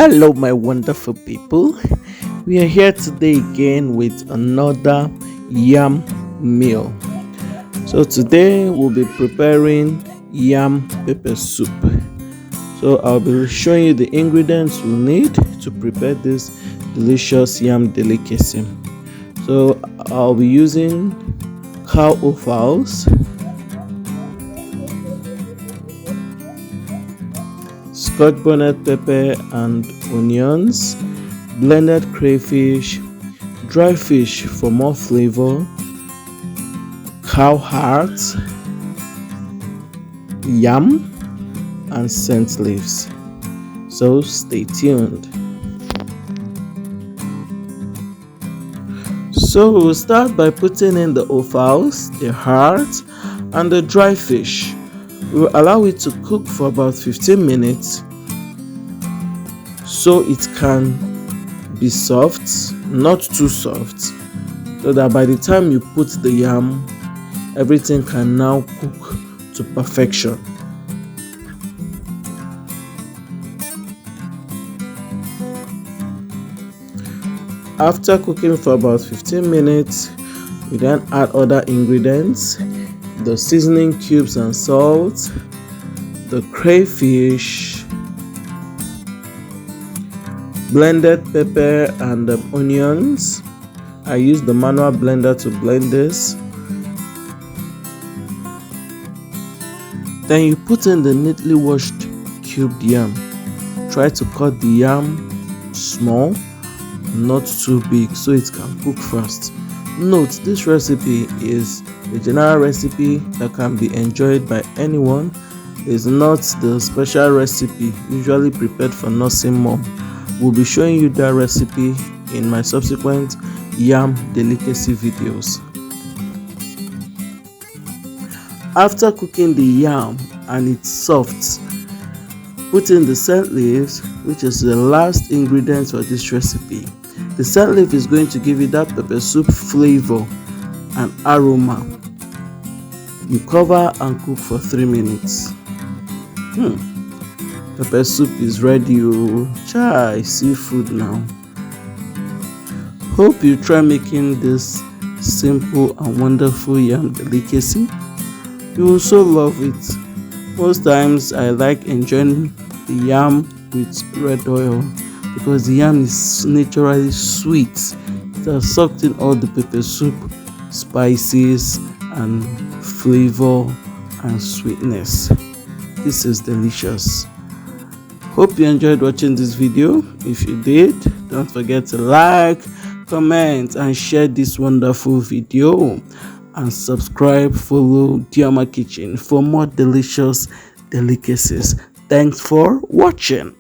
Hello, my wonderful people. We are here today again with another yam meal. So today we'll be preparing yam pepper soup. So I'll be showing you the ingredients we'll need to prepare this delicious yam delicacy. So I'll be using cow offals, Scotch bonnet pepper and onions, blended crayfish, dry fish for more flavor, cow heart, yam, and scent leaves. So stay tuned. So we'll start by putting in the offals, the heart, and the dry fish. We'll allow it to cook for about 15 minutes so it can be soft, not too soft, so that by the time you put the yam, everything can now cook to perfection. After cooking for about 15 minutes, we then add other ingredients: the seasoning cubes and salt, the crayfish, blended pepper and the onions. I use the manual blender to blend this. Then you put in the neatly washed cubed yam. Try to cut the yam small, not too big, so it can cook fast. Note, this recipe is a general recipe that can be enjoyed by anyone. It's not the special recipe usually prepared for nursing mom. We'll be showing you that recipe in my subsequent yam delicacy videos. After cooking the yam and it's soft, put in the scent leaves, which is the last ingredient for this recipe. The scent leaf is going to give you that pepper soup flavor and aroma. You cover and cook for 3 minutes. Pepper soup is ready. Chai, seafood now. Hope you try making this simple and wonderful yam delicacy. You will so love it. Most times I like enjoying the yam with red oil because the yam is naturally sweet. It has sucked in all the pepper soup spices and flavor and sweetness. This is delicious. Hope you enjoyed watching this video. If you did, don't forget to like, comment, and share this wonderful video, and subscribe. Follow Dioma Kitchen for more delicious delicacies. Thanks for watching.